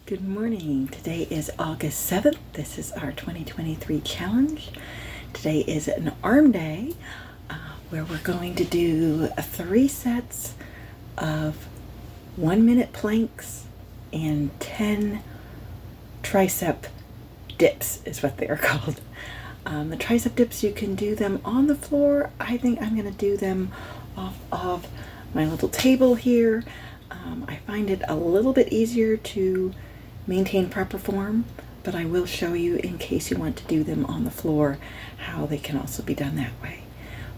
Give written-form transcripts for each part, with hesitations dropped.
Good morning. Today is August 7th. This is our 2023 challenge. Today is an arm day where we're going to do 3 sets of 1-minute planks and 10 tricep dips is what they are called. The tricep dips, you can do them on the floor. I think I'm going to do them off of my little table here. I find it a little bit easier to maintain proper form, but I will show you, in case you want to do them on the floor, how they can also be done that way.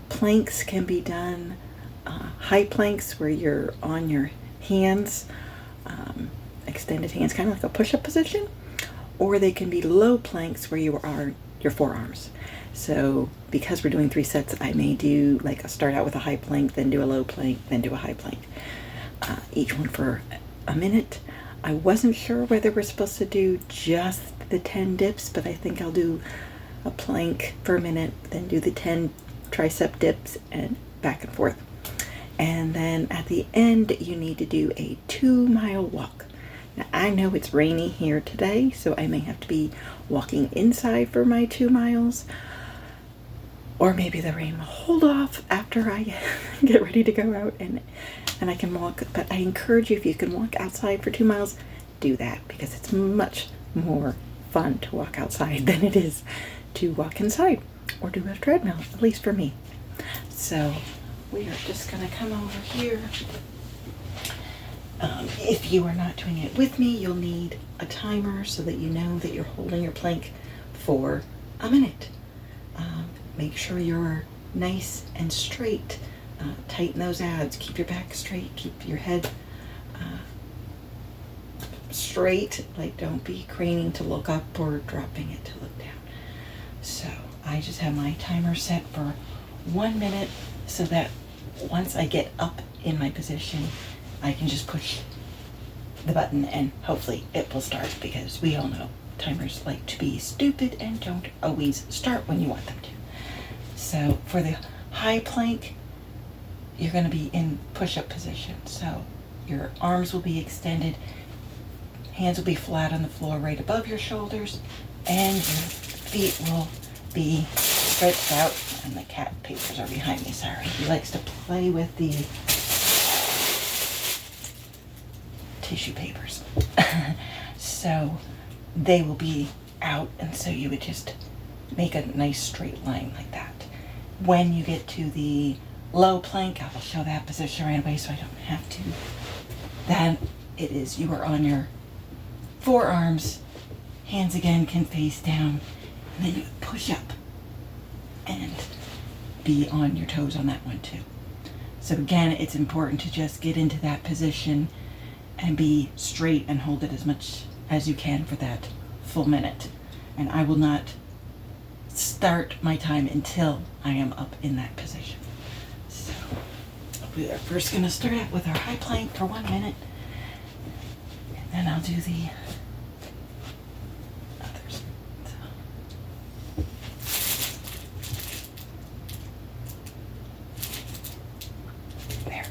Planks can be done high planks where you're on your hands, extended hands, kind of like a push-up position, or they can be low planks where you are your forearms. So because we're doing 3 sets, I may do like start out with a high plank, then do a low plank, then do a high plank, each one for a minute. I wasn't sure whether we're supposed to do just the 10 dips, but I think I'll do a plank for a minute, then do the 10 tricep dips and back and forth. And then at the end, you need to do a 2-mile walk. Now, I know it's rainy here today, so I may have to be walking inside for my 2 miles, or maybe the rain will hold off after I get ready to go out and I can walk. But I encourage you, if you can walk outside for 2 miles, do that, because it's much more fun to walk outside than it is to walk inside or do a treadmill, at least for me. So we are just going to come over here. If you are not doing it with me, you'll need a timer so that you know that you're holding your plank for a minute. Make sure you're nice and straight. Tighten those abs. Keep your back straight. Keep your head straight. Like, don't be craning to look up or dropping it to look down. So I just have my timer set for 1 minute so that once I get up in my position, I can just push the button and hopefully it will start, because we all know timers like to be stupid and don't always start when you want them to. So for the high plank, you're going to be in push-up position. So your arms will be extended, hands will be flat on the floor right above your shoulders, and your feet will be stretched out. And the cat papers are behind me, sorry. He likes to play with the tissue papers. So they will be out, and so you would just make a nice straight line like that. When you get to the low plank, I will show that position right away so I don't have to. Then it is, you are on your forearms, hands again can face down, and then you push up and be on your toes on that one too. So again, it's important to just get into that position and be straight and hold it as much as you can for that full minute. And I will not start my time until I am up in that position. So we are first going to start out with our high plank for 1 minute, and then I'll do the others. There.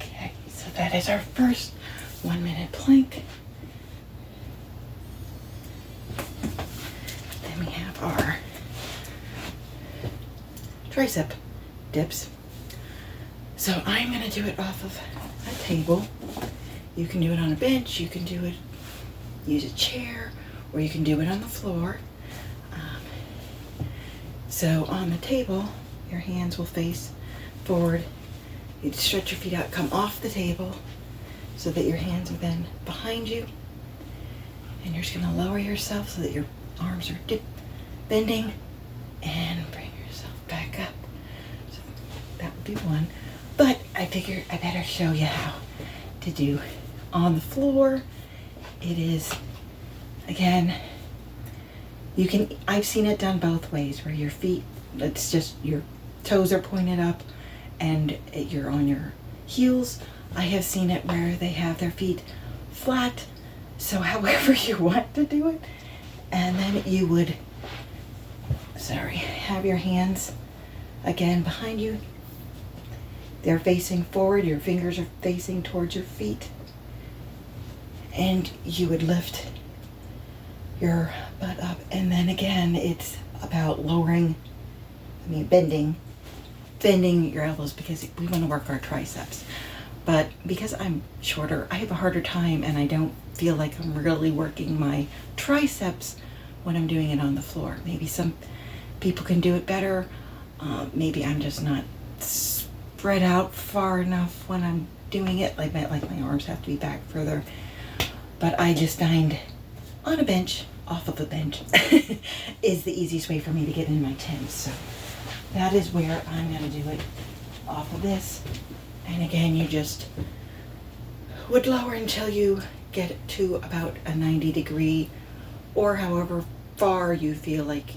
Okay, so that is our first 1 minute plank. Then we have our tricep dips. So I'm going to do it off of a table. You can do it on a bench, you can do it, use a chair, or you can do it on the floor. So on the table, your hands will face forward. You stretch your feet out, come off the table so that your hands are then behind you. And you're just going to lower yourself so that your arms are bending and bring yourself back up. So that would be one. But I figure I better show you how to do on the floor. It is, again, I've seen it done both ways, where your feet, it's just your toes are pointed up and you're on your heels. I have seen it where they have their feet flat, so however you want to do it. And then you would, have your hands again behind you. They're facing forward, your fingers are facing towards your feet. And you would lift your butt up, and then again it's about bending your elbows, because we want to work our triceps. But because I'm shorter, I have a harder time, and I don't feel like I'm really working my triceps when I'm doing it on the floor. Maybe some people can do it better. Maybe I'm just not spread out far enough when I'm doing it. Like my arms have to be back further. But I just find on a bench, off of a bench, is the easiest way for me to get in my tens. So that is where I'm going to do it, off of this. And again, you just would lower until you get to about a 90-degree, or however far you feel like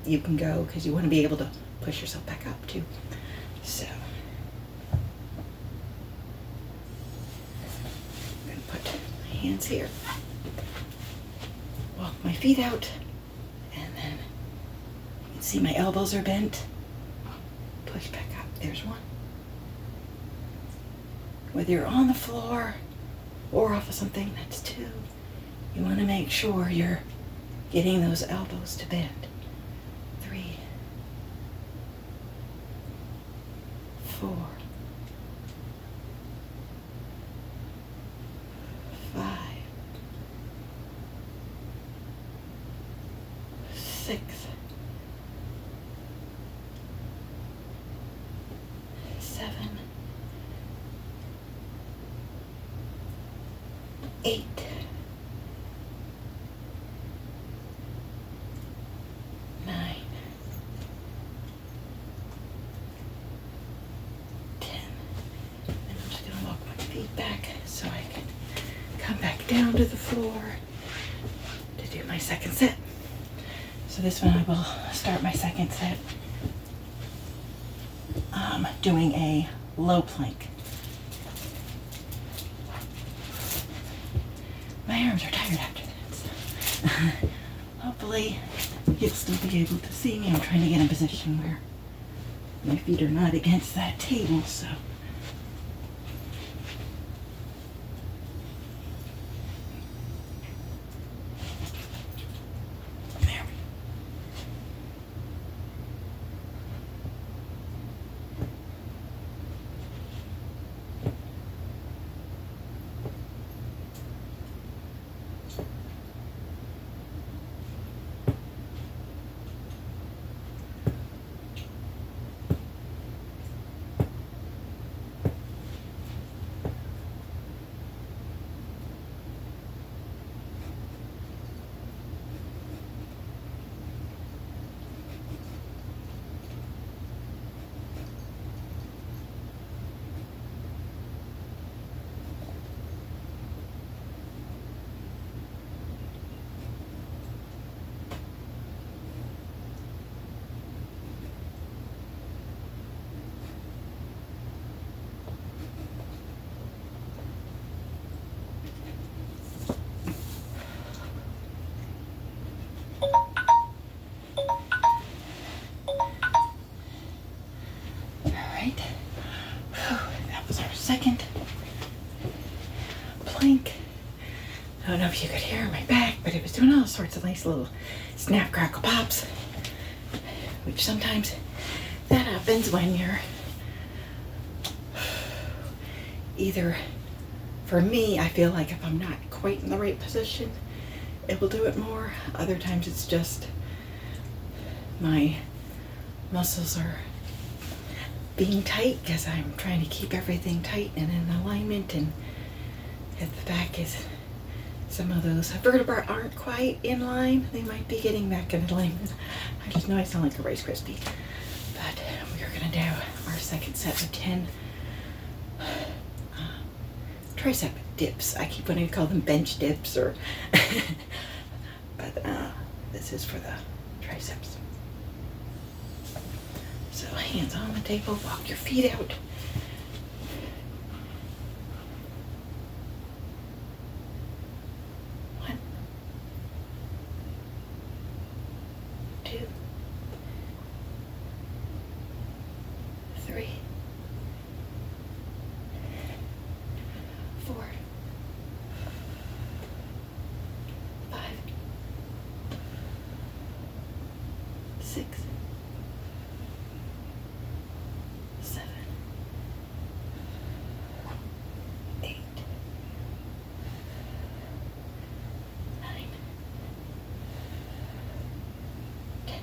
you can go, because you want to be able to push yourself back up too. So I'm going to put my hands here, walk my feet out, and then you can see my elbows are bent. Push back up. There's one. Whether you're on the floor or off of something, that's two. You want to make sure you're getting those elbows to bend. 3, 4, 5, 6, 7, 8, 9, 10. And I'm just going to walk my feet back so I can come back down to the floor to do my second set. So this one I will start my second set doing a low plank. My arms are tired after that, so hopefully you'll still be able to see me. I'm trying to get in a position where my feet are not against that table, so. There we go. That was our second plank. I don't know if you could hear my back, but it was doing all sorts of nice little snap, crackle, pops, which sometimes that happens when you're either For me, I feel like if I'm not quite in the right position, it will do it more. Other times it's just my muscles are being tight because I'm trying to keep everything tight and in alignment, and if the back is, some of those vertebrae aren't quite in line, they might be getting back in alignment. I just know I sound like a Rice Krispie. But we are going to do our second set of 10 tricep dips. I keep wanting to call them bench dips, or but this is for the triceps. So hands on the table, walk your feet out. One, two, three, four, five, six, seven, eight, nine, 10.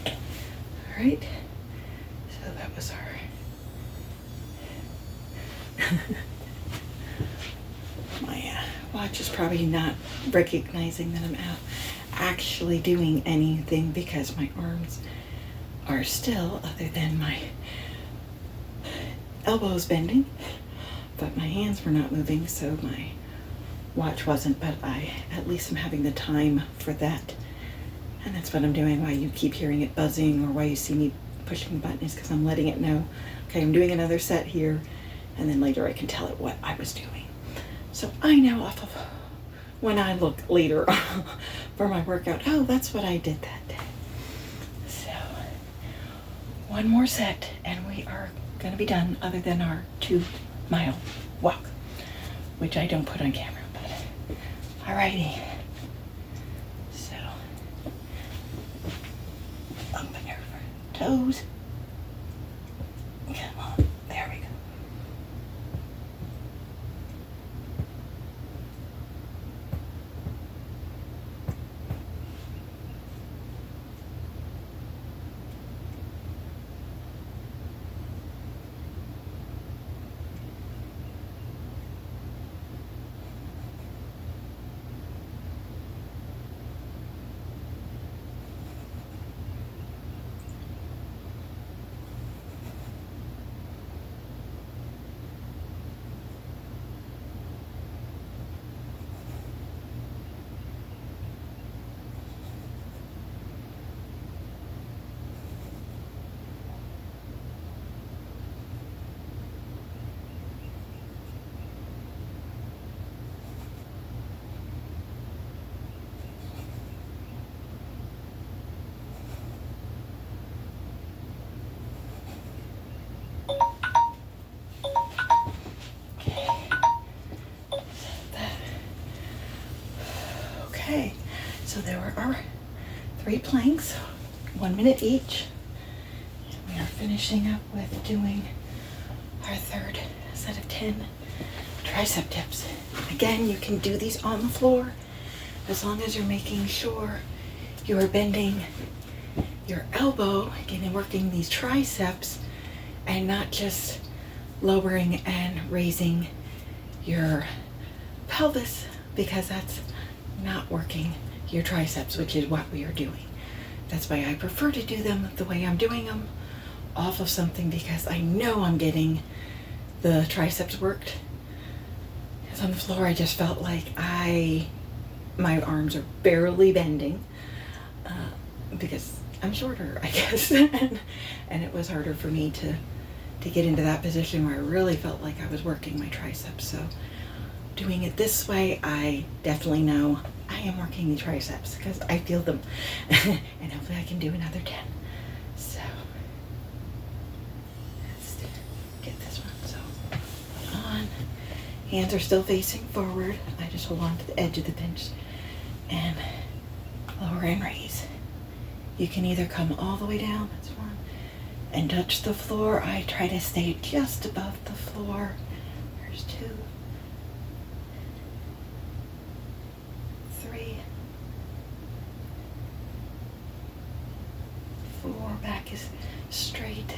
All right. So that was our my watch is probably not recognizing that I'm actually doing anything because my arms are still, other than my elbows bending, but my hands were not moving, so my watch wasn't, but I at least am having the time for that. And that's what I'm doing. Why you keep hearing it buzzing, or why you see me pushing the button, is because I'm letting it know, okay, I'm doing another set here, and then later I can tell it what I was doing. So I know off of when I look later for my workout, oh, that's what I did that day. So one more set and we are going to be done, other than our 2-mile walk, which I don't put on camera. But alrighty. So open your toes. Come on. There we go. Okay, so there were our 3 planks, 1 minute each. We are finishing up with doing our third set of 10 tricep dips. Again, you can do these on the floor as long as you're making sure you are bending your elbow, again, working these triceps, and not just lowering and raising your pelvis, because that's not working your triceps, which is what we are doing. That's why I prefer to do them the way I'm doing them, off of something, because I know I'm getting the triceps worked. Because on the floor I just felt like my arms are barely bending, because I'm shorter, I guess, and it was harder for me to get into that position where I really felt like I was working my triceps. So doing it this way, I definitely know I am working the triceps because I feel them. And hopefully I can do another 10. So let's get this one. So hold on. Hands are still facing forward. I just hold on to the edge of the bench and lower and raise. You can either come all the way down, that's one, and touch the floor. I try to stay just above the floor There's 2, 3, 4, back is straight.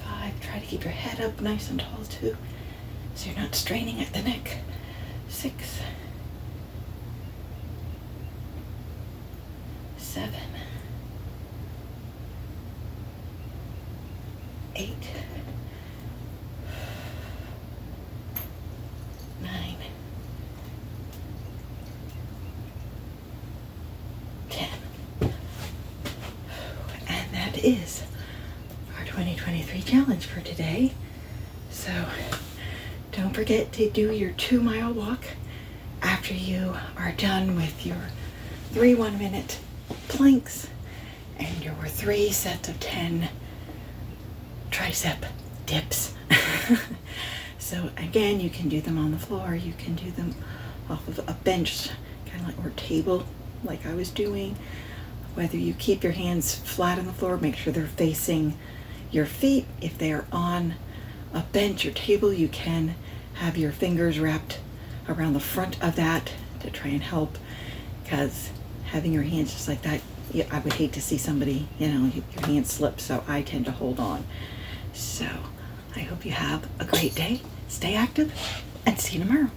5, try to keep your head up nice and tall too, so you're not straining at the neck. 6, 7, 8, 9, 10. And that is our 2023 challenge for today. So don't forget to do your 2-mile walk after you are done with your 3 1-minute planks and your 3 sets of 10 tricep dips. So again, you can do them on the floor, you can do them off of a bench, kind of like, or table like I was doing. Whether you keep your hands flat on the floor, make sure they're facing your feet. If they are on a bench or table, you can have your fingers wrapped around the front of that to try and help, because having your hands just like that, I would hate to see somebody, your hands slip, so I tend to hold on. So I hope you have a great day, stay active, and see you tomorrow.